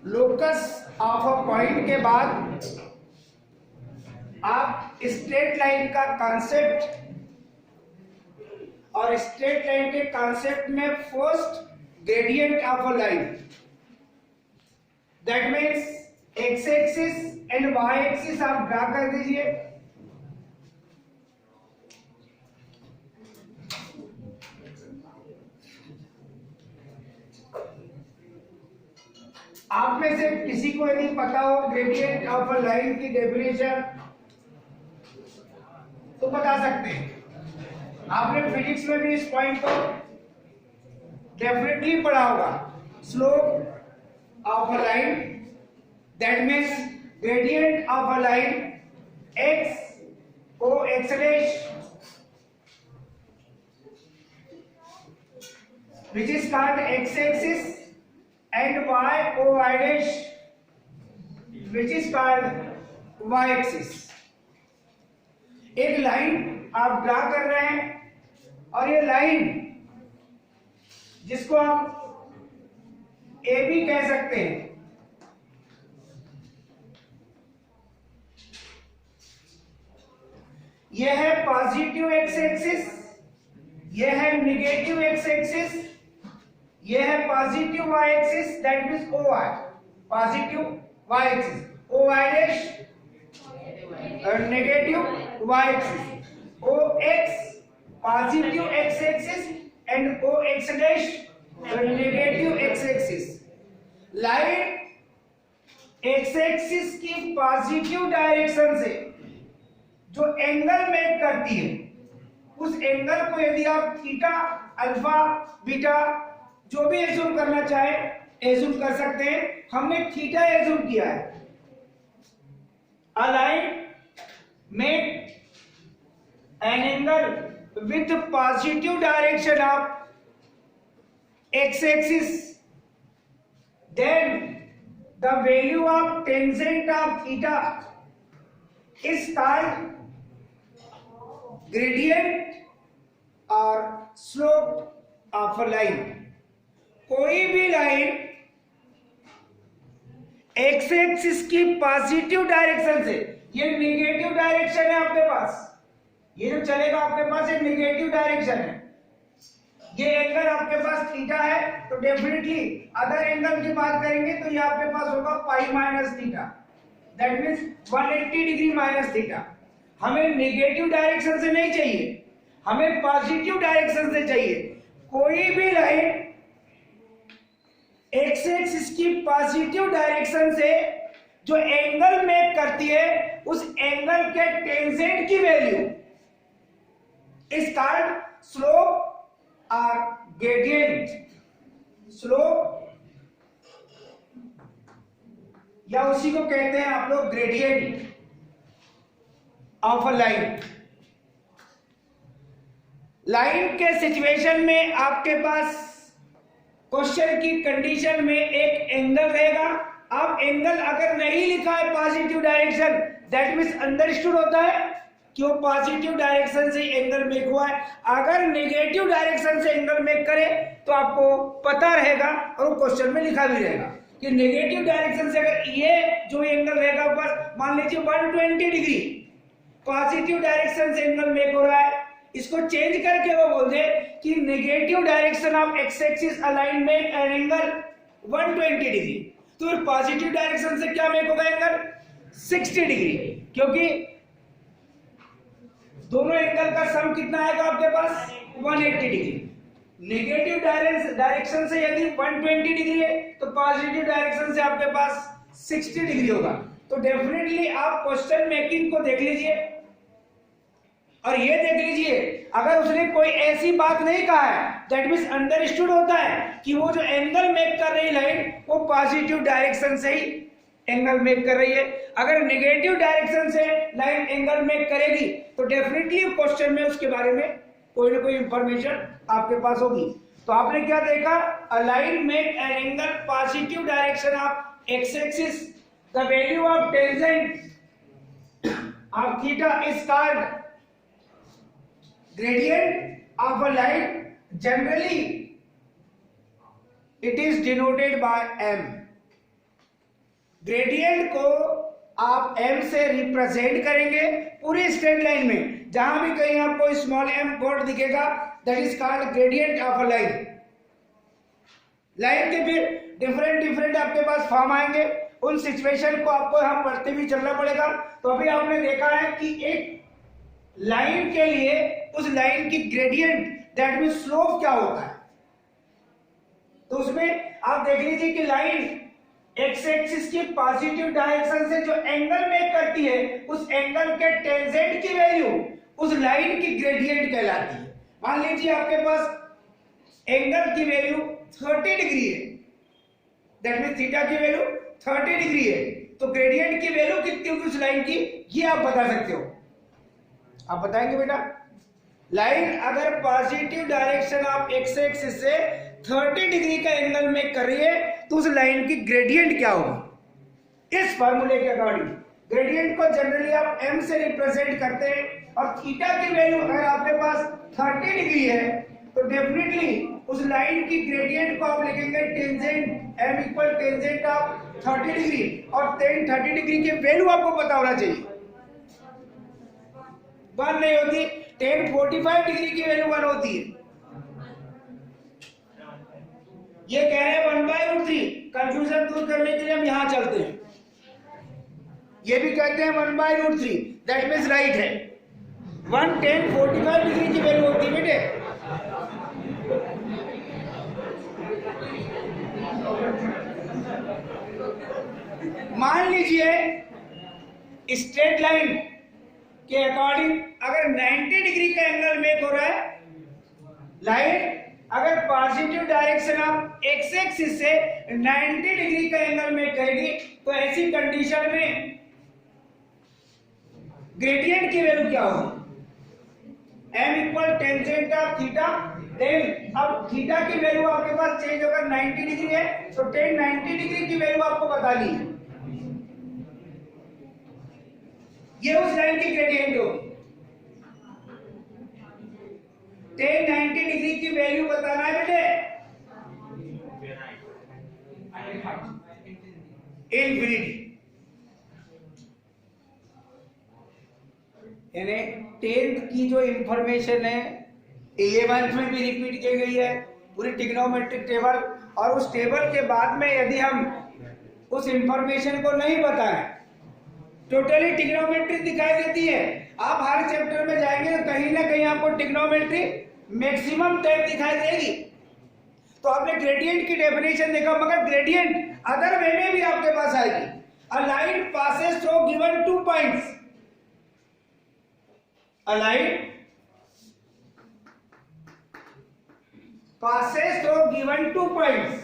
Locus of a point के बाद आप स्ट्रेट लाइन का कॉन्सेप्ट, और स्ट्रेट लाइन के कॉन्सेप्ट में first gradient of a line, that means X axis and Y axis आप ड्रा कर दीजिए। आप में से किसी को यदि पता हो ग्रेडियंट ऑफ अ लाइन की डेफिनेशन तो बता सकते हैं। आपने फिजिक्स में भी इस पॉइंट को डेफिनेटली पढ़ा होगा। Slope of a line, that means gradient of a line X O X dash which is called x axis and y o y dash which is called y axis। एक line आप draw कर रहे हैं और ये line जिसको आप A B कह सकते हैं, यह है पॉजिटिव एक्स एक्सिस, यह है निगेटिव एक्स एक्सिस, यह है positive Y axis, that means O Y, positive Y axis, O Y dash और negative Y axis, O X positive X axis and O X dash और negative X axis. Line X axis की positive direction से जो angle make करती है, उस angle को यदि आप थीटा, अल्फा, बीटा जो भी एज्यूम करना चाहे एज्यूम कर सकते हैं। हमने थीटा एज्यूम किया है। A line make an angle with positive direction of X axis, then the value of tangent of theta is called gradient और स्लोप ऑफ अ लाइन। कोई भी लाइन एक्स एक्सिस की पॉजिटिव डायरेक्शन से, ये negative direction है आपके पास, ये जो चलेगा आपके पास एक नेगेटिव डायरेक्शन है, ये एंगल आपके पास थीटा है, तो डेफिनेटली अदर एंगल की बात करेंगे तो ये आपके पास होगा pi minus theta, that means 180 degree minus theta. हमें नेगेटिव डायरेक्शन से नहीं चाहिए, हमें पॉजिटिव डायरेक्शन से चाहिए। कोई भी लाइन एक्स एक्सिस की पॉजिटिव डायरेक्शन से जो एंगल मेक करती है, उस एंगल के टेंजेंट की वैल्यू इज कॉल्ड स्लोप और ग्रेडियंट। स्लोप या उसी को कहते हैं आप लोग gradient of a line. Line के सिचुएशन में आपके पास क्वेश्चन की कंडीशन में एक एंगल रहेगा। आप एंगल अगर नहीं लिखा है positive direction, that means understood होता है कि वो पॉजिटिव डायरेक्शन से एंगल मेक हुआ है। अगर नेगेटिव डायरेक्शन से एंगल मेक करे तो आपको पता रहेगा और वो क्वेश्चन में लिखा भी रहेगा कि नेगेटिव डायरेक्शन से अगर ये जो एंगल रहेगा बस मान लीजिए 120 डिग्री पॉजिटिव डायरेक्शन से एंगल मेक हो रहा है, इसको चेंज करके वो बोल दे कि negative direction of X axis align make an angle 120 degree, तो फिर पॉजिटिव डायरेक्शन से क्या मेक होगा एंगल 60 डिग्री, क्योंकि दोनों एंगल का सम कितना आएगा आपके पास 180 डिग्री। नेगेटिव डायरेक्शन से यदि 120 डिग्री है तो पॉजिटिव डायरेक्शन से आपके पास 60 डिग्री होगा। तो डेफिनेटली आप क्वेश्चन मेकिंग को देख लीजिए और ये देख लीजिए, अगर उसने कोई ऐसी बात नहीं कहा है, दैट मींस अंडरस्टूड होता है कि वो जो एंगल मेक कर रही लाइन वो पॉजिटिव डायरेक्शन से ही एंगल मेक कर रही है। अगर नेगेटिव डायरेक्शन से लाइन एंगल मेक करेगी तो डेफिनेटली क्वेश्चन में उसके बारे में कोई ना कोई इंफॉर्मेशन आपके पास होगी। तो आपने क्या देखा, अ line make an angle positive direction of X axis, the value of tangent of theta is called gradient of a line generally it is denoted by m. Gradient को आप m से रिप्रेजेंट करेंगे पूरी स्ट्रेट लाइन में। जहां भी कहीं आपको स्मॉल m बोर्ड दिखेगा that is called gradient of a line. Line के फिर डिफरेंट आपके पास फॉर्म आएंगे, उन सिचुएशन को आपको यहां पढ़ते भी चलना पड़ेगा। तो अभी आपने देखा है कि एक लाइन के लिए उस लाइन की ग्रेडियंट दैट मीन स्लोप क्या होता है। तो उसमें आप देख लीजिए कि लाइन एक्स एक्सिस की पॉजिटिव डायरेक्शन से जो एंगल मेक करती है उस एंगल के टेंजेंट की वैल्यू उस लाइन की ग्रेडियंट कहलाती है। मान लीजिए आपके पास एंगल की वैल्यू 30 डिग्री है, दैट मीन थीटा की वैल्यू 30 डिग्री है, तो ग्रेडियंट की वैल्यू कितनी होगी उस लाइन की ये आप बता सकते हो। आप बताएंगे बेटा, लाइन अगर positive direction of X axis से 30 डिग्री का एंगल में कर रही है तो उस लाइन की ग्रेडियंट क्या होगी। इस फार्मूले के अकॉर्डिंग ग्रेडियंट को जनरली आप m से रिप्रेजेंट करते हैं और थीटा की वैल्यू अगर आपके पास 30 डिग्री है तो डेफिनेटली उस लाइन की ग्रेडियंट को आप लिखेंगे tangent m equal tangent of 30 degree और 30 डिग्री की वैल्यू आपको पता होना चाहिए। 1 नहीं होती, 1045 डिग्री की वैल्यू 1 होती है। ये कह रहे हैं 1/√3, कंफ्यूजन दूर करने के लिए हम यहां चलते हैं। ये भी कहते हैं 1/√3, दैट मीन्स राइट है। 11045 डिग्री की वैल्यू होती है बेटे। मान लीजिए स्ट्रेट लाइन के अकॉर्डिंग अगर 90 डिग्री का एंगल मेक हो रहा है, लाइन अगर positive direction of X axis से 90 डिग्री का एंगल में करेगी तो ऐसी कंडीशन में ग्रेडियंट की वैल्यू क्या होगी, m equal tangent of theta. Then अब थीटा की वैल्यू आपके पास चेंज होगा, 90 डिग्री है तो 90 डिग्री की वैल्यू आपको बता ली है, ये उस लाइन की ग्रेडियंट होगी। 90 डिग्री की वैल्यू बताना है बेटे, इन्फिनिटी। यानी 10th की जो इंफॉर्मेशन है 11th में भी रिपीट की गई है पूरी ट्रिग्नोमेट्रिक टेबल, और उस टेबल के बाद में यदि हम उस इंफॉर्मेशन को नहीं बताएं टोटली ट्रिग्नोमेट्री दिखाई देती है। आप हर चैप्टर में जाएंगे तो कहीं ना कहीं आपको ट्रिग्नोमेट्री मैक्सिमम टाइम दिखाई देगी। तो आपने ग्रेडियंट की डेफिनेशन देखा, मगर ग्रेडियंट अदर वे में भी आपके पास आएगी। A line passes through given 2 points, a line passes through given 2 points.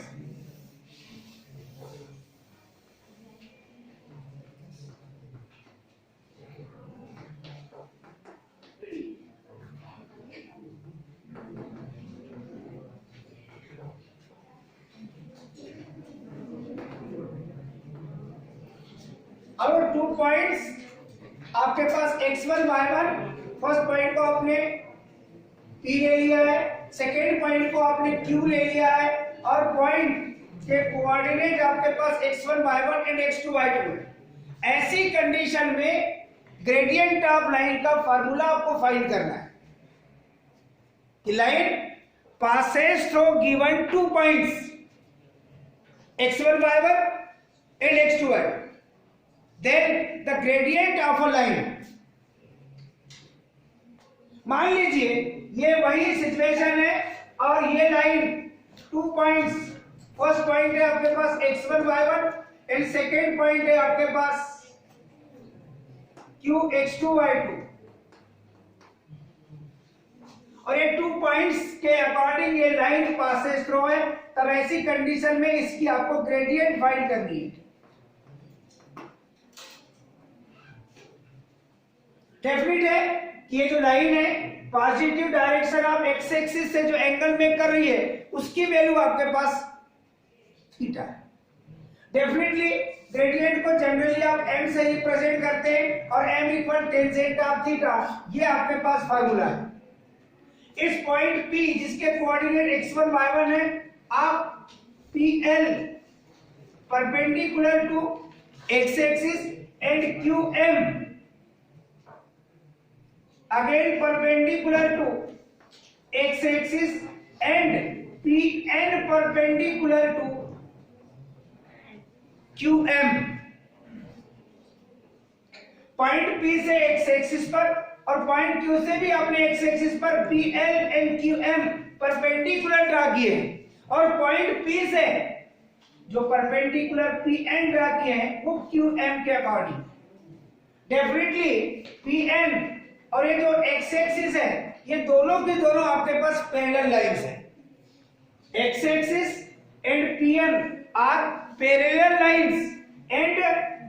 अब 2 पॉइंट्स आपके पास x1 y1, फर्स्ट पॉइंट को आपने P ले लिया है, सेकेंड पॉइंट को आपने Q ले लिया है, और पॉइंट के कोऑर्डिनेट आपके पास x1 y1 and x2 y2 है। ऐसी कंडीशन में ग्रेडियंट ऑफ लाइन का फार्मूला आपको फाइंड करना है कि line passes through given 2 points x1 y1 and x2 y2, then the gradient of a line. मान लीजिए ये वही सिचुएशन है और ये लाइन 2 पॉइंट्स, फर्स्ट पॉइंट है आपके पास x1 y1 and second point है आपके पास q x2 y2, और ये 2 पॉइंट्स के अकॉर्डिंग ये लाइन पासेस थ्रू है। तब ऐसी कंडीशन में इसकी आपको ग्रेडियंट फाइंड करनी है। डेफिनेट है कि ये जो लाइन है positive direction of X axis से जो एंगल मेक कर रही है उसकी वैल्यू आपके पास थीटा है। डेफिनेटली ग्रेडियंट को जनरली आप m से रिप्रेजेंट करते हैं और m equal tangent of theta, ये आपके पास फार्मूला है। इस पॉइंट P जिसके कोऑर्डिनेट x1 y1 है, आप PL perpendicular to x axis and QM again perpendicular to x axis and PN perpendicular to QM। Point P से x एक्सिस पर और पॉइंट Q से भी आपने x एक्सिस पर PL and QM perpendicular draw किए हैं और पॉइंट P से जो परपेंडिकुलर PN ड्रा किए हैं वो QM के अकॉर्डिंग। डेफिनेटली PN और ये जो x एक्सिस है ये दोनों के दोनों आपके पास पैरेलल लाइंस है। x axis and PN are parallel lines and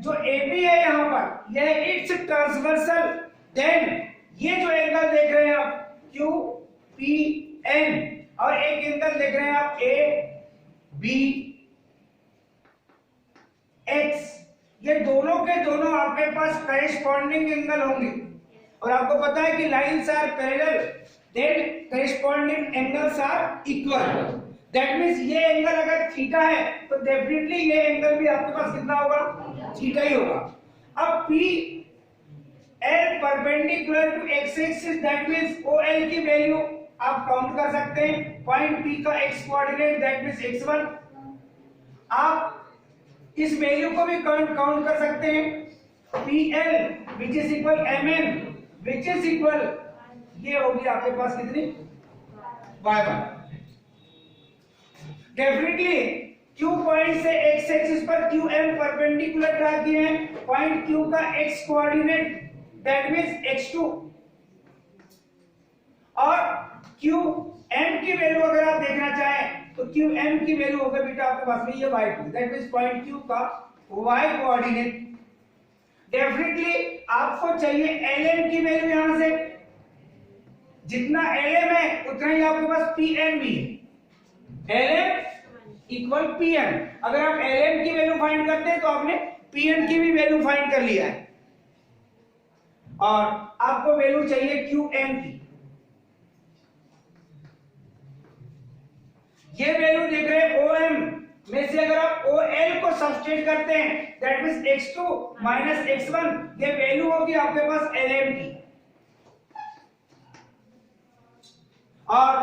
जो AB है यहाँ पर यह इट्स ट्रांसवर्सल। देन ये जो एंगल देख रहे हैं आप QPN और एक एंगल देख रहे हैं आप ABX, ये दोनों के दोनों आपके पास करेस्पॉन्डिंग एंगल होंगे और आपको पता है कि lines are parallel then corresponding angles are equal. That means ये एंगल अगर थीटा है तो डेफिनेटली ये एंगल भी आपके पास कितना होगा, थीटा ही होगा। अब PL perpendicular to x axis that means OL की वैल्यू आप काउंट कर सकते हैं। पॉइंट P का x coordinate that means x1, आप इस वैल्यू को भी काउंट कर सकते हैं। PL which is equal MN which is equal ये होगी आपके पास कितनी, y1। डेफिनेटली Q पॉइंट से x एक्सिस पर QM परपेंडिकुलर ड्रा किए हैं। पॉइंट Q का x coordinate that means x2 और QM की वैल्यू अगर आप देखना चाहें तो QM की वैल्यू होगा बेटा आपके पास में ये y2 that means point Q का y कोऑर्डिनेट। डेफिनेटली आपको चाहिए LM की वैल्यू, यहां से जितना LM है उतना ही आपके पास PN भी है। LM इक्वल PN, अगर आप LM की वैल्यू फाइंड करते हैं तो आपने PN की भी वैल्यू फाइंड कर लिया है और आपको वैल्यू चाहिए QM की। ये वैल्यू देख रहे हैं OM में से अगर आप OL को सब्स्टिट्यूट करते हैं that means x2 minus x1, ये वैल्यू होगी आपके पास LM की। और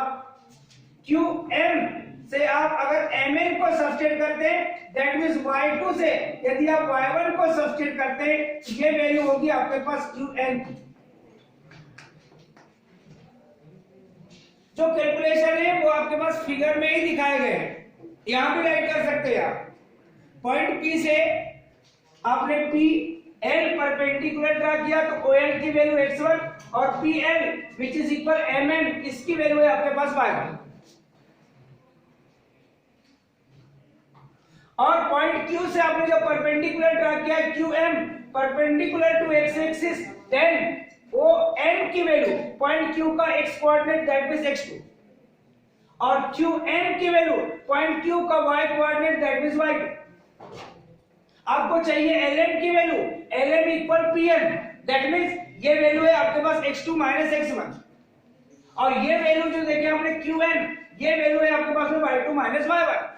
QM से आप अगर MN को सब्स्टिट्यूट करते हैं दैट मींस y2 से यदि आप y1 को सब्स्टिट्यूट करते हैं तो ये वैल्यू होगी आपके पास QN की। जो कैलकुलेशन है वो आपके पास फिगर में ही दिखाए गए हैं, यहां भी राइट कर सकते हैं आप। पॉइंट P से आपने PL परपेंडिकुलर ड्रा किया तो OL की वैल्यू x1 और PL which is equal MN इसकी वैल्यू है आपके पास y1। और पॉइंट Q से आपने जो परपेंडिकुलर ड्रा किया है QM perpendicular to x axis then OM की वैल्यू पॉइंट Q का x coordinate that means x2 और QN की वैल्यू पॉइंट Q का y coordinate that means y2। आपको चाहिए LM की value, LM equal PN that means ये value है आपके पास x2 माइनस x1 और ये वैल्यू जो देखे आपने QN ये वैल्यू है आपके पास में y2 माइनस y1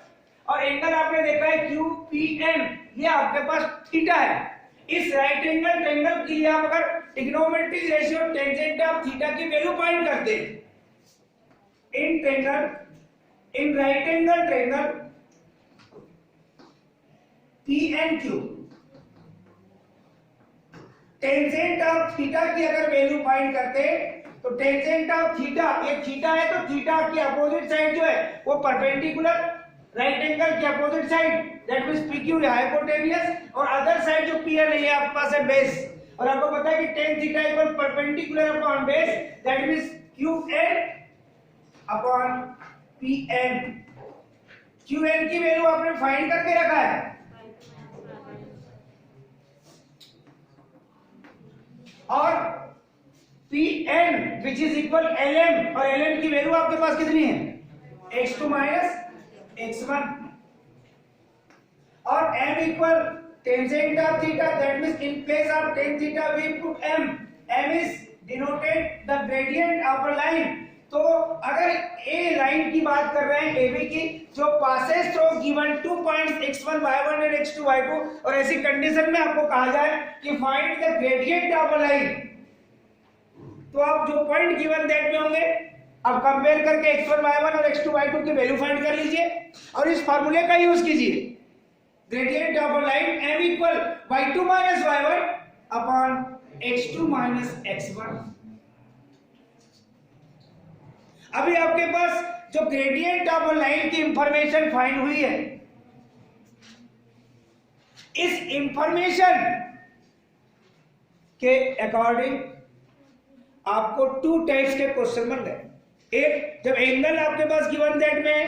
और एंगल आपने देखा है QPN ये आपके पास थीटा है। इस राइट एंगल ट्रायंगल के लिए आप अगर trigonometric ratio tangent of theta की वैल्यू फाइंड करते हैं in right angle triangle PNQ tangent of theta की अगर वैल्यू फाइंड करते हैं तो टेंजेंट ऑफ थीटा, ये थीटा है तो थीटा की अपोजिट साइड जो है वो परपेंडिकुलर राइट एंगल की opposite side that means PQ है हाइपोटेनियस और अदर साइड जो PN है ये आपके पास है बेस। और आपको पता है कि tan theta equal perpendicular upon base that means QN upon PN। QN की वैल्यू आपने फाइंड करके रखा है और PN which is equal LM और LM की वैल्यू आपके पास कितनी है x2 माइनस x1 और m equal tangent of theta that means in place of tan theta we put m is denoted the gradient of a line। तो अगर ए line की बात कर रहे हैं AB की, जो passes through given 2 points x1 y1 and x2 y2, और ऐसी कंडीशन में आपको कहा जाए कि find the gradient of a line, तो आप जो पॉइंट गिवन दैट में होंगे आप कंपेयर करके x1 y1 और x2 y2 की वैल्यू फाइंड कर लीजिए और इस फार्मूले का यूज कीजिए। Gradient of a line m equal y2 minus y1 upon x2 minus x1। अभी आपके पास जो ग्रेडियंट ऑफ अ लाइन की इंफॉर्मेशन फाइंड हुई है, इस इंफॉर्मेशन के अकॉर्डिंग आपको 2 टाइप्स के क्वेश्चन बन गए। एक, जब एंगल आपके पास गिवन दैट में है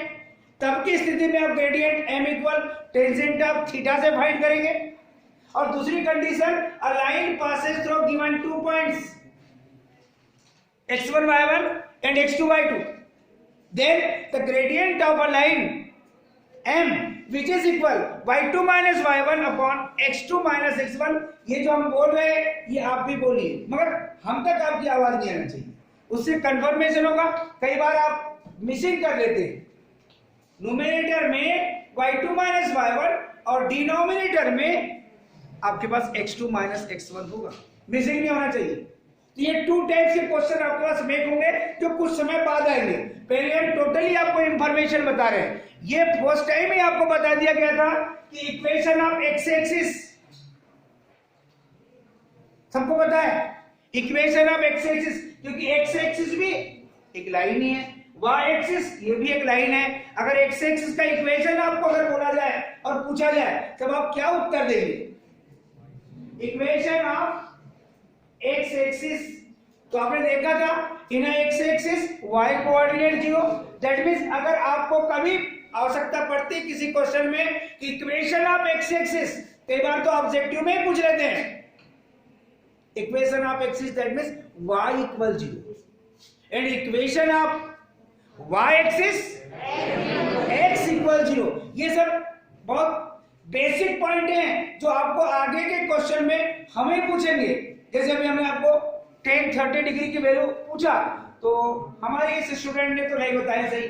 तब की स्थिति में आप gradient m equal tangent of theta से फाइंड करेंगे, और दूसरी condition a line passes through given 2 points x1 y1 and x2 y2, then the gradient of a line m which is equal y2 minus y1 upon x2 minus x1। ये जो हम बोल रहे हैं ये आप भी बोलिए, मगर हम तक आपकी आवाज नहीं आना चाहिए, उससे कंफर्मेशन होगा। कई बार आप मिसिंग कर लेते हैं, न्यूमरेटर में y2 minus y1 और डिनोमिनेटर में आपके पास x2 minus x1 होगा, मिसिंग नहीं होना चाहिए। ये 2 टाइप के क्वेश्चन आपके पास मेक होंगे जो कुछ समय बाद आएंगे। पहले हम टोटली आपको इंफॉर्मेशन बता रहे हैं। ये फर्स्ट टाइम ही आपको बता दिया गया था कि इक्वेशन ऑफ एक्स एक्सिस, सबको पता है इक्वेशन ऑफ एक्स एक्सिस, क्योंकि एक्स एक्सिस भी एक लाइन ही है, वाई एक्सिस ये भी एक लाइन है। अगर एक्स एक्सिस का इक्वेशन आपको अगर बोला जाए और पूछा जाए तब आप क्या उत्तर देंगे? इक्वेशन ऑफ एक्स एक्सिस, तो आपने देखा था in X axis Y coordinate 0। That means अगर आपको कभी आवश्यकता पड़ती किसी क्वेश्चन में कि इक्वेशन ऑफ एक्स एक्सिस, कई बार तो ऑब्जेक्टिव में ही पूछ लेते हैं equation of axis, that means Y equal 0 and equation of Y axis X equal 0। ये सब बहुत बेसिक पॉइंट हैं जो आपको आगे के क्वेश्चन में हमें पूछेंगे। जैसे अभी हमने आपको tan 30 डिग्री की वैल्यू पूछा तो हमारे इस स्टूडेंट ने तो नहीं बताया सही,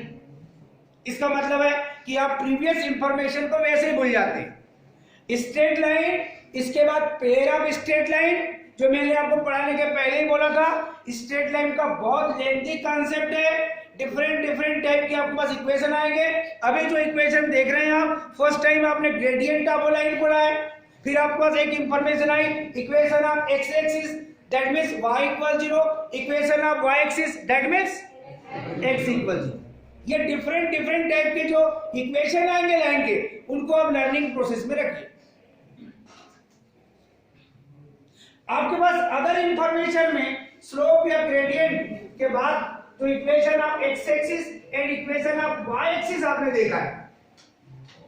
इसका मतलब है कि आप प्रीवियस इंफॉर्मेशन को वैसे ही भूल जाते हैं। स्ट्रेट लाइन, इसके बाद पेयर ऑफ स्ट्रेट लाइन, जो मैंने आपको पढ़ाने के पहले ही बोला था, स्ट्रेट लाइन का बहुत लेंथी कॉन्सेप्ट है। डिफरेंट टाइप के आपके पास इक्वेशन आएंगे। अभी जो इक्वेशन देख रहे हैं आप, फर्स्ट टाइम आपने ग्रेडियंट ऑफ लाइन पढ़ा है, फिर आपके पास एक information I equation of X axis that means y equal 0, equation of y axis that means x equal 0। ये डिफरेंट टाइप के जो इक्वेशन आएंगे लाइन के, उनको आप लर्निंग प्रोसेस में रखिए। आपके पास अदर इंफॉर्मेशन में स्लोप या ग्रेडियंट के बाद जो equation of X axis and equation of y axis आपने देखा है,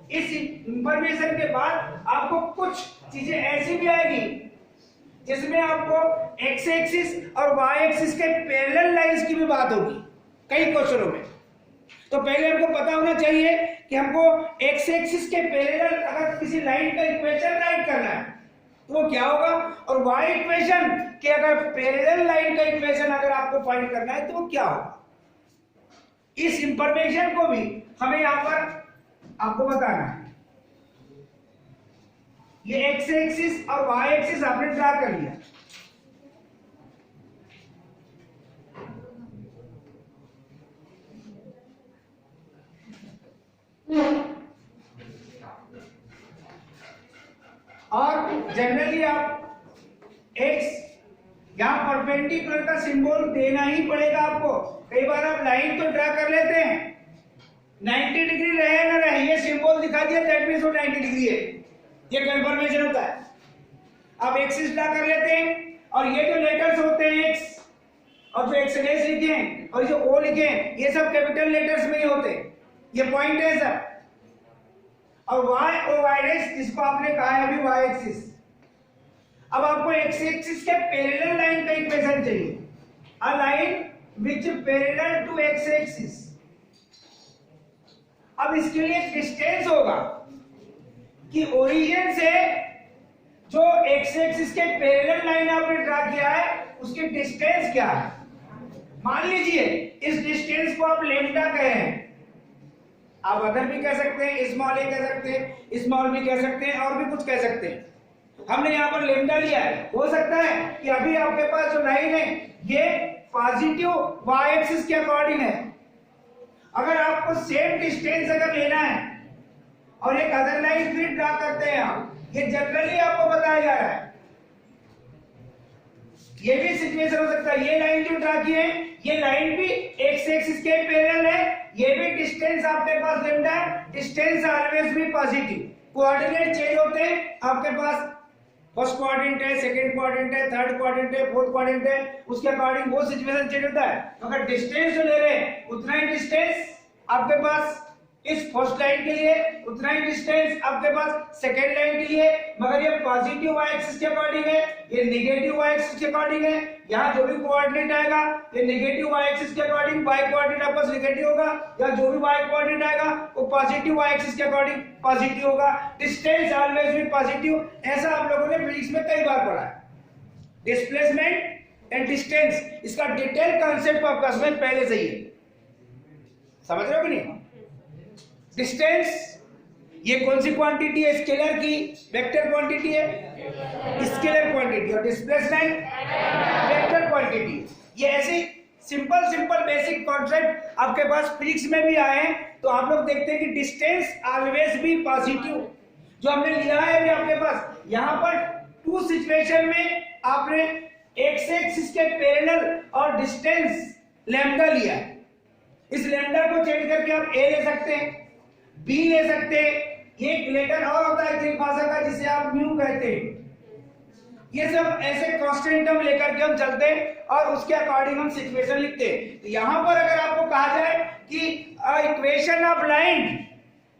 इस इंफॉर्मेशन के बाद आपको कुछ चीजें ऐसी भी आएगी जिसमें आपको एक्स एक्सिस और वाई एक्सिस के पैरेलल लाइंस की भी बात होगी कई क्वेश्चनों में। तो पहले हमको पता होना चाहिए कि हमको एक्स एक्सिस के पैरेलल अगर किसी लाइन का इक्वेशन राइट करना है तो वो क्या होगा, और वाई इक्वेशन के अगर पैरेलल लाइन का इक्वेशन अगर आपको फाइंड करना है तो वो क्या होगा। इस इंफॉर्मेशन को भी हमें यहां पर आपको बताना है। ये एक्स एक्सिस और वाई एक्सिस आपने ड्रा कर लिया। और जनरली आप एक्स यहां परपेंडिकुलर का सिंबल देना ही पड़ेगा आपको। कई बार आप लाइन तो ड्रा कर लेते हैं, 90 डिग्री रहे ना रहे, ये सिंबल दिखा दिया दैट मींस वो 90 डिग्री है, ये कंफर्मेशन होता है। आप एक्सिस ड्रा कर लेते हैं और ये जो लेटर्स होते हैं एक्स और जो एक्स डैश लिखे हैं और जो ओ लिखे हैं, ये सब कैपिटल लेटर्स में ही होते हैं, ये पॉइंट है सब। और वाई और वाई डैश, जिसको आपने कहा है अभी वाई एक्सिस। अब आपको एक्स एक्सिस के पैरेलल लाइन का इक्वेशन चाहिए, a line which parallel to X axis. अब इसके लिए डिस्टेंस होगा कि ओरिजिन से जो एक्स एक्सिस के पैरेलल लाइन आपने ड्रा किया है उसकी डिस्टेंस क्या है। मान लीजिए इस डिस्टेंस को आप लेमडा कह रहे हैं, आप अदर भी कह सकते हैं, स्मॉल ए कह सकते हैं, स्मॉल बी कह सकते हैं, और भी कुछ कह सकते हैं। हमने यहाँ पर लेमडा लिया है। हो सकता है कि अभी आपके पास जो लाइन है ये पॉजिटिव वाई एक्सिस के अकॉर्डिंग है। अगर आपको सेम डिस्टेंस अगर लेना है और एक अदर लाइन फिर ड्रा करते हैं आप, ये जनरली आपको बताया जा रहा है। ये भी सिचुएशन हो सकता है, ये लाइन जो ड्रा की है ये लाइन भी एक्स एक्सिस के पैरेलल है, ये भी डिस्टेंस आपके पास लेमडा है। डिस्टेंस ऑलवेज भी पॉजिटिव, कोऑर्डिनेट चेंज होते हैं आपके पास, फर्स्ट क्वाड्रेंट है, सेकंड क्वाड्रेंट है, थर्ड क्वाड्रेंट है, फोर्थ क्वाड्रेंट है, उसके अकॉर्डिंग वो सिचुएशन चेंज होता है। अगर डिस्टेंस जो ले रहे हैं उतना ही डिस्टेंस आपके पास इस फर्स्ट लाइन के लिए, उतना ही डिस्टेंस आपके पास सेकंड लाइन के लिए, मगर ये पॉजिटिव वाई एक्सिस के अकॉर्डिंग है, ये नेगेटिव वाई एक्सिस के अकॉर्डिंग है। यहाँ जो भी कोऑर्डिनेट आएगा ये नेगेटिव वाई एक्सिस के अकॉर्डिंग, वाई कोऑर्डिनेट आपका नेगेटिव होगा, या जो भी वाई कोऑर्डिनेट आएगा वो पॉजिटिव वाई एक्सिस के अकॉर्डिंग पॉजिटिव होगा। डिस्टेंस ऑलवेज भी पॉजिटिव, ऐसा आप लोगों ने फिजिक्स में कई बार पढ़ा है। डिस्प्लेसमेंट एंड डिस्टेंस, इसका डिटेल कॉन्सेप्ट आपका इसमें पहले से ही है, समझ रहे हो कि नहीं? डिस्टेंस ये कौन सी क्वांटिटी है? स्केलर की वेक्टर क्वांटिटी है, स्केलर क्वांटिटी, और डिस्प्लेसमेंट वेक्टर क्वांटिटी। ये ऐसे सिंपल बेसिक कॉन्सेप्ट आपके पास फिजिक्स में भी आए हैं। तो आप लोग देखते हैं कि डिस्टेंस ऑलवेज भी पॉजिटिव जो हमने लिया है अभी आपके पास, यहां पर टू सिचुएशन में आपने एक्स एक्सिस के पैरेलल और डिस्टेंस लैम्डा लिया है। इस लैम्डा को चेंज करके आप ए ले सकते हैं, बी ले सकते हैं, एक लेटर और होता है ग्रीक भाषा का जिसे आप म्यू कहते हैं। ये सब ऐसे कांस्टेंट टर्म लेकर के हम चलते हैं और उसके अकॉर्डिंग हम सिचुएशन लिखते हैं। तो यहां पर अगर आपको कहा जाए कि equation of line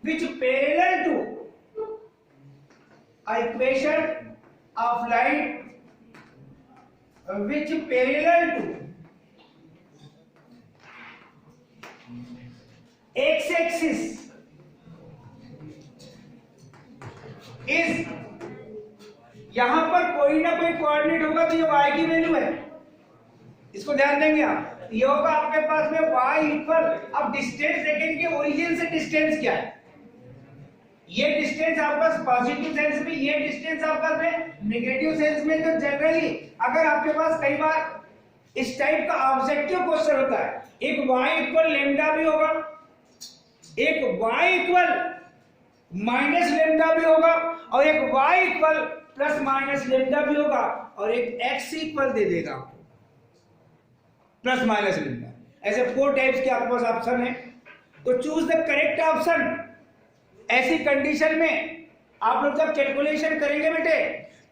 which parallel to, equation of line which parallel to X axis is, यहां पर कोई ना कोई कोऑर्डिनेट होगा तो ये y की वैल्यू है, इसको ध्यान देंगे आप। ये होगा आपके पास में y इक्वल, अब डिस्टेंस देखेंगे कि ओरिजिन से डिस्टेंस क्या है। ये डिस्टेंस आपका पॉजिटिव सेंस में, ये डिस्टेंस आपका नेगेटिव सेंस में। जो जनरली अगर आपके पास कई बार इस टाइप का ऑब्जेक्टिव क्वेश्चन होता है, एक y इक्वल लेमडा भी होगा, एक y इक्वल माइनस लेमडा भी होगा, और एक y equal plus minus lambda भी होगा, और एक x इक्वल दे देगा प्लस माइनस लेमडा। ऐसे 4 टाइप्स के आपके पास ऑप्शन है। तो चूज द करेक्ट ऑप्शन। ऐसी कंडीशन में आप लोग जब कैलकुलेशन करेंगे बेटे,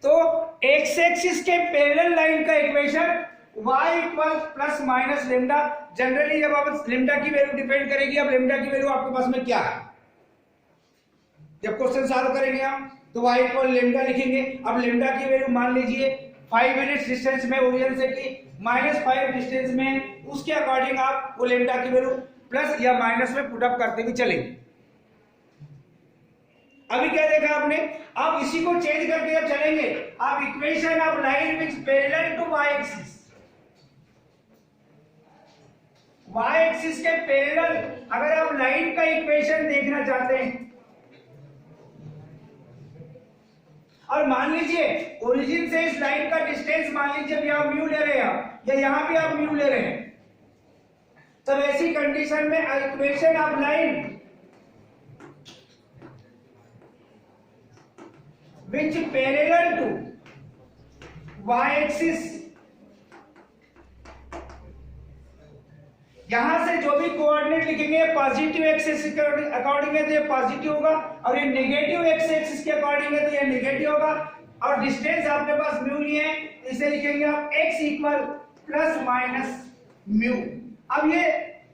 तो एक्स एक्सिस के पैरेलल लाइन का equation y equal plus minus lambda. Generally जब आप लेमडा की वैल्यू डिपेंड करेगी, अब लेमडा की वैल्यू आपके पास में क्या है, जब क्वेश्चन सॉल्व करेंगे हम तो y इक्वल लेमडा लिखेंगे। अब लेमडा की वैल्यू मान लीजिए 5 यूनिट डिस्टेंस में ओरिजिन से की, -5 डिस्टेंस में, उसके अकॉर्डिंग आप वो लेमडा की वैल्यू प्लस या माइनस में पुट अप करते हुए चलेंगे। अभी क्या देखा आपने, आप इसी को चेंज करके जब चलेंगे, आप equation of line which parallel to y axis, y axis के पैरेलल अगर आप लाइन का इक्वेशन देखना चाहते हैं, और मान लीजिए ओरिजिन से इस लाइन का डिस्टेंस मान लीजिए अभी आप म्यू ले रहे हैं, या यहां भी आप म्यू ले रहे हैं, तब ऐसी कंडीशन में equation of line which parallel to y axis, यहां से जो भी कोऑर्डिनेट लिखेंगे पॉजिटिव एक्सिस के अकॉर्डिंग है तो ये पॉजिटिव होगा, और ये नेगेटिव एक्स एक्सिस के अकॉर्डिंग है तो ये नेगेटिव होगा। और डिस्टेंस आपके पास म्यू लिए है, इसे लिखेंगे आप x equal plus minus mu. अब ये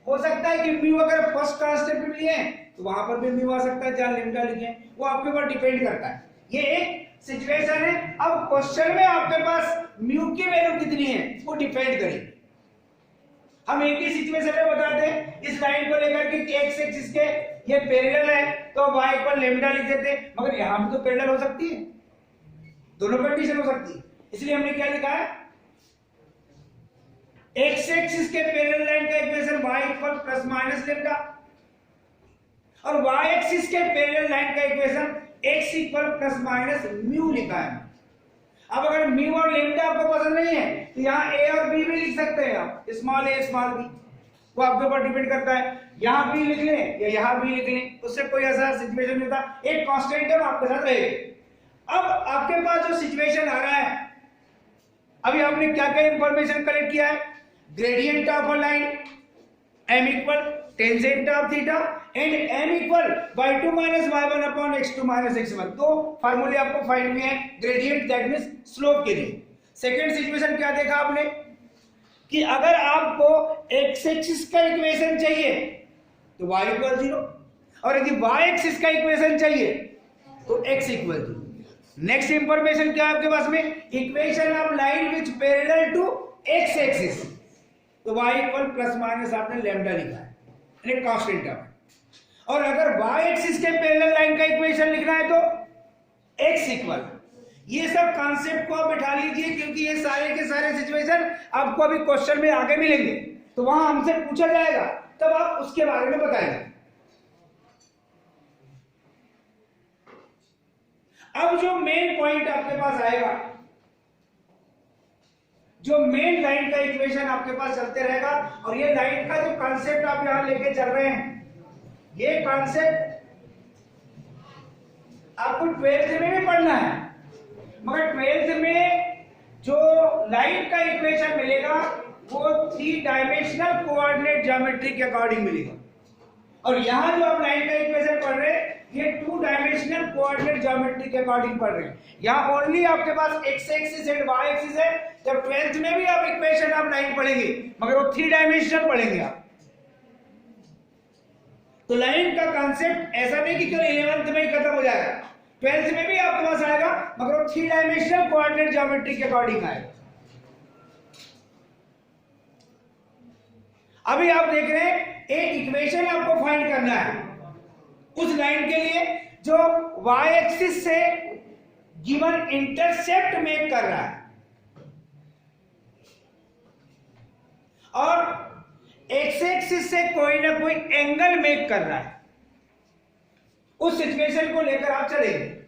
हो सकता है कि म्यू अगर फर्स्ट कांस्टेंट में लिए तो वहां पर भी म्यू आ सकता है, जहां लेमडा लिखे, वो आपके ऊपर डिपेंड करता है। ये एक सिचुएशन है। अब क्वेश्चन में आपके पास म्यू की वैल्यू कितनी है वो डिपेंड करेगी। हम एक ही सिचुएशन में बताते हैं, इस लाइन को लेकर के एक्स एक्सिस के ये पैरेलल है तो y इक्वल लेमडा लिख देते, मगर यहां भी तो पैरेलल हो सकती है, दोनों कंडीशन हो सकती है। इसलिए हमने क्या लिखा है, एक्स एक्सिस के पैरेलल लाइन का equation y equal plus minus lambda, और y एक्सिस के पैरेलल लाइन का equation x equal plus minus mu लिखा है। अब अगर म्यू और लेमडा आपको पसंद नहीं है तो यहाँ a और b भी लिख सकते हैं आप, स्मॉल a स्मॉल b, वो आपके ऊपर डिपेंड करता है। यहाँ b लिख लें या यहाँ b लिख लें, उससे कोई ऐसा सिचुएशन नहीं होता, एक कांस्टेंट टर्म आपके साथ रहेगा। अब आपके पास जो सिचुएशन आ रहा है, अभी आपने क्या क्या इंफॉर्मेशन कलेक्ट किया है, gradient of a line m equal tangent of theta and m equal y2 minus y1 upon x2 minus x1, तो फार्मूले आपको फाइंड में है ग्रेडियंट दैट मींस स्लोप के लिए। सेकंड सिचुएशन क्या देखा आपने कि अगर आपको x एक्सिस का इक्वेशन चाहिए तो y इक्वल 0, और यदि y एक्सिस का इक्वेशन चाहिए तो x इक्वल 0। नेक्स्ट इंफॉर्मेशन क्या है आपके पास में, equation of line which parallel to x axis, तो y इक्वल प्लस माइनस आपने लैम्डा लिखा है, यानी कांस्टेंट टर्म। और अगर y एक्सिस के पैरेलल लाइन का इक्वेशन लिखना है तो x इक्वल, ये सब कॉन्सेप्ट को आप बैठा लीजिए क्योंकि ये सारे के सारे सिचुएशन आपको अभी क्वेश्चन में आगे मिलेंगे, तो वहां हमसे पूछा जाएगा तब आप उसके बारे में बताएंगे। अब जो मेन पॉइंट आपके पास आएगा, जो मेन लाइन का इक्वेशन आपके पास चलते रहेगा, और ये लाइन का जो कॉन्सेप्ट आप यहां लेके चल रहे हैं, ये कॉन्सेप्ट आपको 12th में भी पढ़ना है, मगर 12th में जो लाइन का इक्वेशन मिलेगा वो 3 डायमेंशनल कोऑर्डिनेट ज्योमेट्री के अकॉर्डिंग मिलेगा, और यहां जो आप लाइन का इक्वेशन पढ़ रहे हैं ये 2 डायमेंशनल कोऑर्डिनेट ज्योमेट्री के अकॉर्डिंग पढ़ रहे हैं। यहां ओनली आपके पास x axis and y axis है, जब 12th में भी आप इक्वेशन आप लाइन पढ़ेंगे मगर वो 3 डायमेंशनल पढ़ेंगे आप। तो लाइन का कॉन्सेप्ट ऐसा नहीं कि केवल 11th में ही खत्म हो जाएगा, 12th में भी आपके पास आएगा मगर वो 3 डायमेंशनल कोऑर्डिनेट ज्योमेट्री के अकॉर्डिंग आएगा। अभी आप देख रहे हैं एक इक्वेशन आपको फाइंड करना है उस लाइन के लिए जो y एक्सिस से गिवन इंटरसेप्ट मेक कर रहा है और x एक्सिस से कोई ना कोई एंगल मेक कर रहा है, उस सिचुएशन को लेकर आप चलेंगे।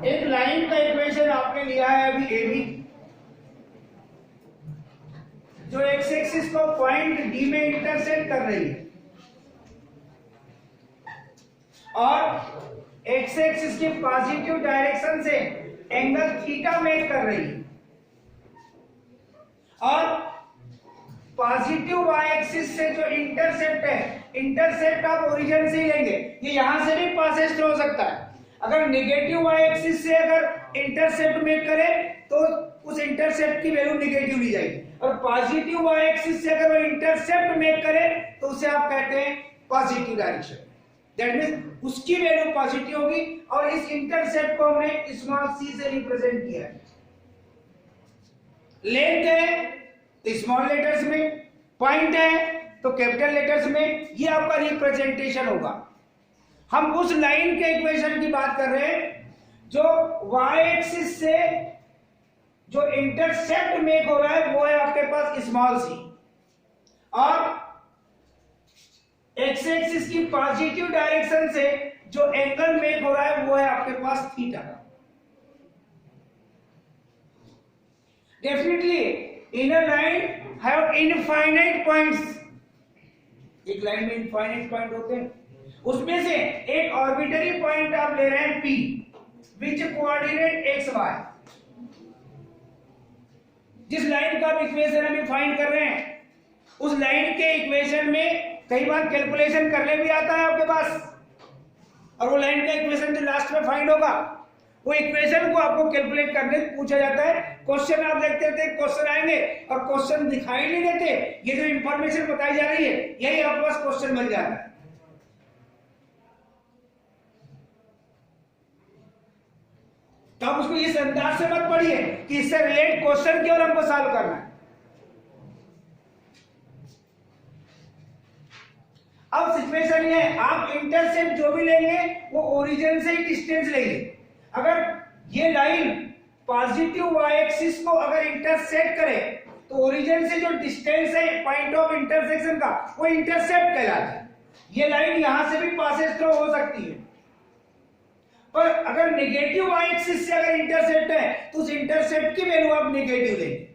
एक लाइन का इक्वेशन आपने लिया है अभी ए बी, जो एक्स एक्सिस को पॉइंट डी में इंटरसेक्ट कर रही है और एक्स एक्सिस की पॉजिटिव डायरेक्शन से एंगल थीटा मेक कर रही है, और पॉजिटिव वाई एक्सिस से जो इंटरसेप्ट है, इंटरसेप्ट आप ओरिजिन से ही लेंगे, ये यहां से भी पासेज हो सकता है। अगर नेगेटिव वाई एक्सिस से अगर इंटरसेप्ट मेक करे तो उस इंटरसेप्ट की वैल्यू नेगेटिव ली जाएगी, और पॉजिटिव वाई एक्सिस से अगर वो इंटरसेप्ट मेक करे तो उसे आप कहते हैं पॉजिटिव डायरेक्शन, दैट मींस उसकी वैल्यू पॉजिटिव होगी। और इस इंटरसेप्ट को हमने स्मॉल सी से रिप्रेजेंट किया है। लेंथ है तो स्मॉल लेटर्स में, पॉइंट है तो कैपिटल लेटर्स में, ये आपका रिप्रेजेंटेशन होगा। हम उस लाइन के इक्वेशन की बात कर रहे हैं जो y एक्सिस से जो इंटरसेप्ट मेक हो रहा है वो है आपके पास स्मॉल सी, और x एक्सिस की पॉजिटिव डायरेक्शन से जो एंगल मेक हो रहा है वो है आपके पास थीटा का। Definitely in a line have infinite points, एक लाइन में इनफाइनाइट पॉइंट होते हैं, उसमें से एक ऑर्बिटरी पॉइंट आप ले रहे हैं P विच कोऑर्डिनेट x y। जिस लाइन का आप इक्वेशन अभी फाइंड कर रहे हैं उस लाइन के इक्वेशन में कई बार कैलकुलेशन करने भी आता है आपके पास, और वो लाइन का इक्वेशन जो लास्ट में फाइंड होगा वो इक्वेशन को आपको कैलकुलेट करने पूछा जाता है क्वेश्चन आप देखते थे, क्वेश्चन आएंगे और क्वेश्चन दिखाई नहीं देते, ये जो इंफॉर्मेशन बताई जा रही है यही आपके पास क्वेश्चन बन जाता है। तो आप उसको इस अंदाज से मत पढ़िए कि इससे रिलेटेड क्वेश्चन केवल हमको सॉल्व करना है। अब सिचुएशन ये है, आप इंटरसेप्ट जो भी लेंगे वो ओरिजिन से ही डिस्टेंस लेंगे। अगर ये लाइन पॉजिटिव वाई एक्सिस को अगर इंटरसेक्ट करे तो ओरिजिन से जो डिस्टेंस है पॉइंट ऑफ इंटरसेक्शन का वो इंटरसेप्ट कहलाता है। ये लाइन यहां से भी पासेज थ्रू हो सकती है, पर अगर नेगेटिव वाई एक्सिस से अगर इंटरसेप्ट है तो उस इंटरसेप्ट की वैल्यू आप नेगेटिव लेंगे।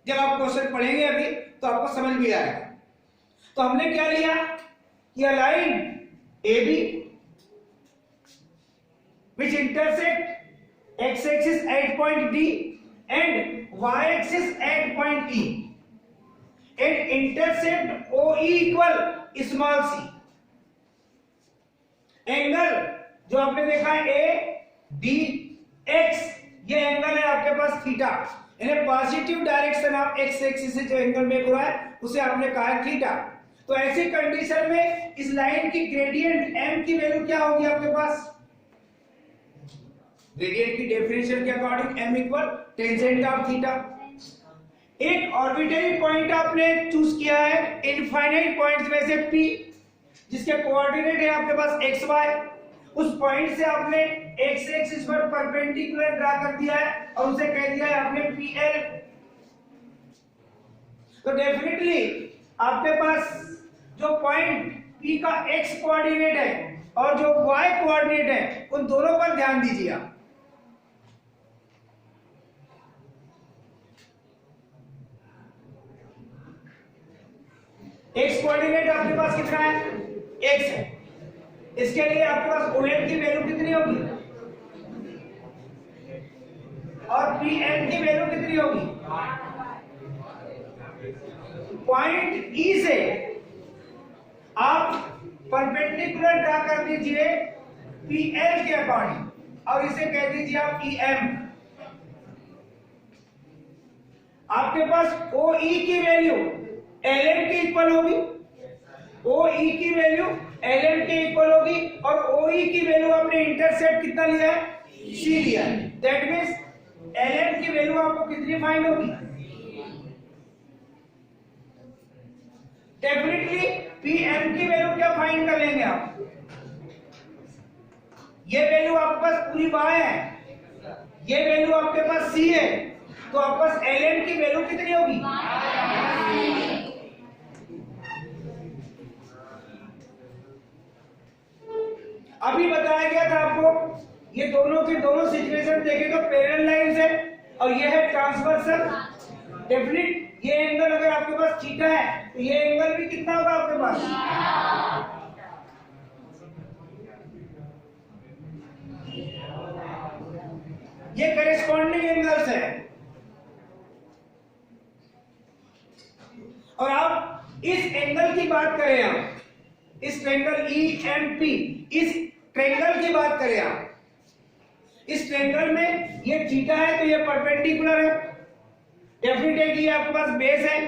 जब आप क्वेश्चन पढ़ेंगे अभी तो आपको समझ भी आएगा। तो हमने क्या लिया कि a line AB which intersect x axis at point D and y axis at point E and intercept OE equal small c। Angle जो आपने देखा है ADX, ये एंगल है आपके पास थीटा, यानी positive direction of X axis से जो एंगल मेक हो रहा है उसे आपने कहा है थीटा। तो ऐसी कंडीशन में इस लाइन की ग्रेडियंट m की वैल्यू क्या होगी आपके पास? ग्रेडियंट की डेफिनेशन के according m equal tangent of theta. एक ऑर्बिटरी पॉइंट आपने चूज किया है इनफाइनाइट पॉइंट्स में से p, जिसके कोऑर्डिनेट है आपके पास xy। उस पॉइंट से आपने x एक्सिस पर परपेंडिकुलर ड्रा कर दिया है और उसे कह दिया है आपने pl। तो डेफिनेटली आपके पास जो पॉइंट P का x कोऑर्डिनेट है और जो y कोऑर्डिनेट है उन दोनों पर ध्यान दीजिए आप। x कोऑर्डिनेट आपके पास कितना है? x है। इसके लिए आपके पास OM की वैल्यू कितनी होगी और PM की वैल्यू कितनी होगी? पॉइंट E से आप परपेंडिकुलर ड्रा कर दीजिए PL के अकॉर्डिंग और इसे कह दीजिए आप EM। आपके पास OE की वैल्यू LM के इक्वल होगी, OE की वैल्यू LM के इक्वल होगी और OE की वैल्यू आपने इंटरसेप्ट कितना लिया है? C लिया है। दैट मींस LM की वैल्यू आपको कितनी फाइंड होगी? डेफिनेटली PM की वैल्यू क्या फाइंड कर लेंगे आप? ये वैल्यू आपके पास पूरी बाय है, ये वैल्यू आपके पास C है, तो आपके पास LM की वैल्यू कितनी होगी? अभी बताया गया था आपको, ये दोनों के दोनों सिचुएशन देखे तो पैरेलल लाइंस है और ये है ट्रांसवर्सल। डेफिनेट ये एंगल अगर आपके पास थीटा है तो ये एंगल भी कितना होगा आपके पास? ये करेस्पॉन्डिंग एंगल्स है। और आप इस एंगल की बात करें, आप इस ट्रायंगल EMP, इस ट्रायंगल की बात करें आप, इस ट्रायंगल में ये थीटा है तो ये परपेंडिकुलर है। डेफिनेटली ये आपके पास बेस है,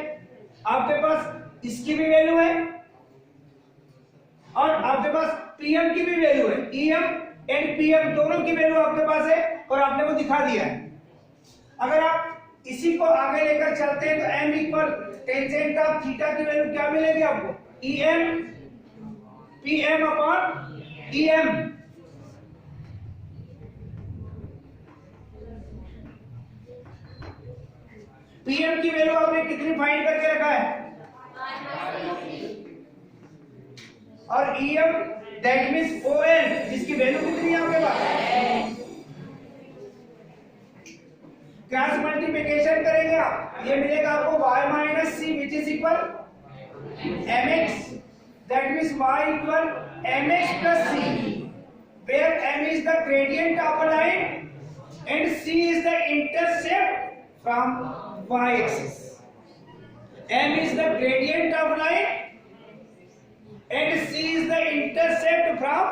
आपके पास इसकी भी वैल्यू है और आपके पास PM की भी वैल्यू है। EM एंड PM दोनों की वैल्यू आपके पास है और आपने वो दिखा दिया है। अगर आप इसी को आगे लेकर चलते हैं तो m equal tangent of theta की वैल्यू क्या मिलेगी आपको? EM PM upon EM। PM की वैल्यू आपने कितनी फाइंड करके रखा है? और EM दैट मींस OL, जिसकी वैल्यू कितनी है आपके पास? क्रॉस मल्टीप्लिकेशन करेंगे आप, ये मिलेगा आपको y minus c which is equal mx, that means y equal mx plus c, where m is the gradient of a line and c is the intercept from y axis. M is the gradient of line and c is the intercept from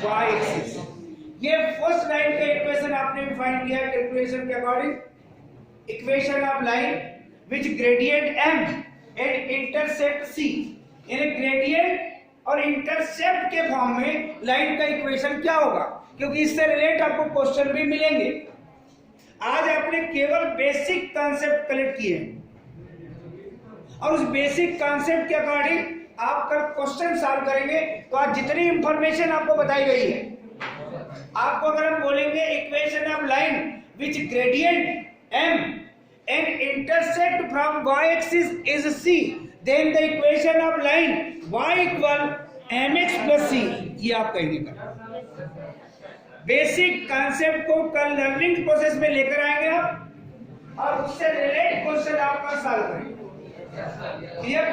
y axis. ये first line का equation आपने भी find किया calculation के according, equation of line which gradient m and intercept c, यानी gradient और intercept के form में लाइन का इक्वेशन क्या होगा, क्योंकि इससे रिलेट आपको क्वेश्चन भी मिलेंगे। आज आपने केवल बेसिक कॉन्सेप्ट कलेक्ट किए हैं और उस बेसिक कॉन्सेप्ट के अकॉर्डिंग आप कल क्वेश्चन सॉल्व करेंगे। तो आज जितनी इंफॉर्मेशन आपको बताई गई है, आपको अगर हम बोलेंगे equation of line which gradient m and intercept from y-axis is c, then the equation of line y equal mx plus c, ये आप कहेंगे कल। बेसिक कॉन्सेप्ट को कल लर्निंग प्रोसेस में लेकर आएंगे आप और उससे रिलेटेड क्वेश्चन आपका सॉल्व करेंगे। क्लियर?